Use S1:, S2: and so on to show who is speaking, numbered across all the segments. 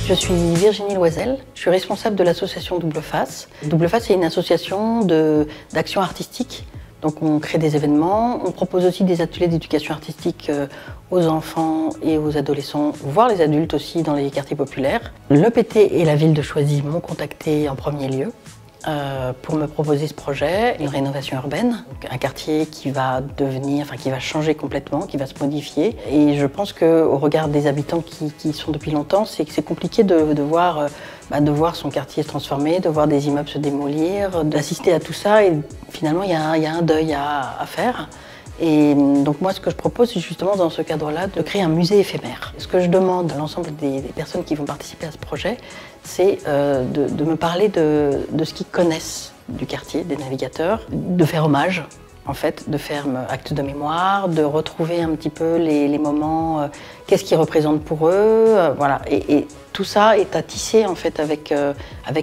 S1: Je suis Virginie Loisel, je suis responsable de l'association Double Face. Double Face, c'est une association d'action artistique. Donc on crée des événements, on propose aussi des ateliers d'éducation artistique aux enfants et aux adolescents, voire les adultes aussi dans les quartiers populaires. L'EPT et la ville de Choisy m'ont contacté en premier lieu pour me proposer ce projet, une rénovation urbaine, un quartier qui va changer complètement, qui va se modifier. Et je pense qu'au regard des habitants qui y sont depuis longtemps, c'est compliqué de voir son quartier se transformer, de voir des immeubles se démolir, d'assister à tout ça. Et finalement, il y a un deuil à faire. Et donc moi, ce que je propose, c'est justement dans ce cadre-là de créer un musée éphémère. Ce que je demande à l'ensemble des personnes qui vont participer à ce projet, c'est de me parler de ce qu'ils connaissent du quartier, des navigateurs, de faire hommage, en fait, de faire acte de mémoire, de retrouver un petit peu les moments, qu'est-ce qu'ils représentent pour eux, voilà. Et tout ça est à tisser en fait avec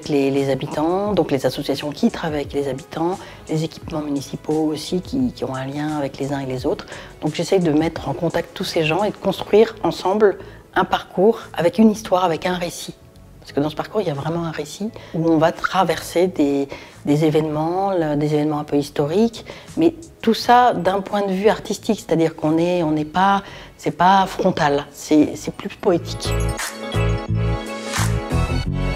S1: les habitants, donc les associations qui travaillent avec les habitants, les équipements municipaux aussi qui ont un lien avec les uns et les autres. Donc j'essaye de mettre en contact tous ces gens et de construire ensemble un parcours avec une histoire, avec un récit. Parce que dans ce parcours, il y a vraiment un récit où on va traverser des événements un peu historiques, mais tout ça d'un point de vue artistique, c'est-à-dire c'est pas frontal, c'est plus poétique.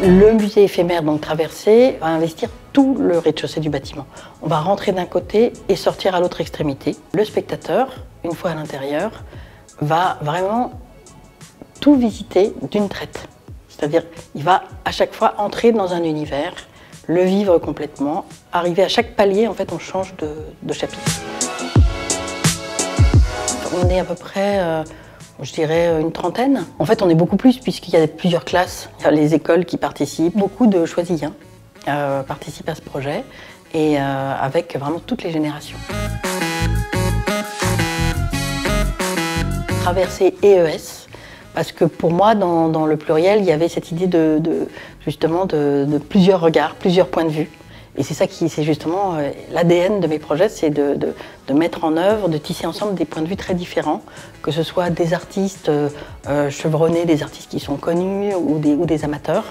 S1: Le musée éphémère, donc traversé, va investir tout le rez-de-chaussée du bâtiment. On va rentrer d'un côté et sortir à l'autre extrémité. Le spectateur, une fois à l'intérieur, va vraiment tout visiter d'une traite. C'est-à-dire qu'il va à chaque fois entrer dans un univers, le vivre complètement, arriver à chaque palier, en fait, on change de chapitre. On est à peu près, je dirais, une trentaine. En fait, on est beaucoup plus puisqu'il y a plusieurs classes. Il y a les écoles qui participent, beaucoup de Choisyens participent à ce projet et avec vraiment toutes les générations. Traversée EES. Parce que pour moi, dans le pluriel, il y avait cette idée justement de plusieurs regards, plusieurs points de vue. Et c'est ça c'est justement l'ADN de mes projets, c'est de mettre en œuvre, de tisser ensemble des points de vue très différents, que ce soit des artistes chevronnés, des artistes qui sont connus ou des amateurs.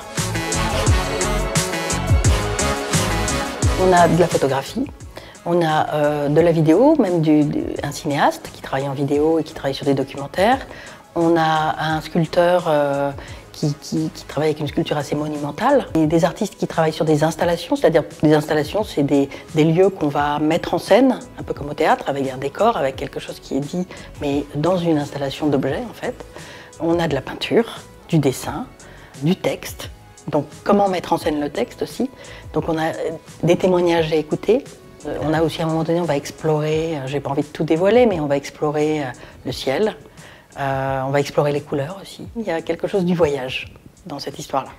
S1: On a de la photographie. On a de la vidéo, même un cinéaste qui travaille en vidéo et qui travaille sur des documentaires. On a un sculpteur qui travaille avec une sculpture assez monumentale. Et des artistes qui travaillent sur des installations, c'est-à-dire des installations, c'est des lieux qu'on va mettre en scène, un peu comme au théâtre, avec un décor, avec quelque chose qui est dit, mais dans une installation d'objets en fait. On a de la peinture, du dessin, du texte. Donc comment mettre en scène le texte aussi. Donc on a des témoignages à écouter. On a aussi à un moment donné, on va explorer, j'ai pas envie de tout dévoiler, mais on va explorer le ciel. On va explorer les couleurs aussi. Il y a quelque chose du voyage dans cette histoire-là.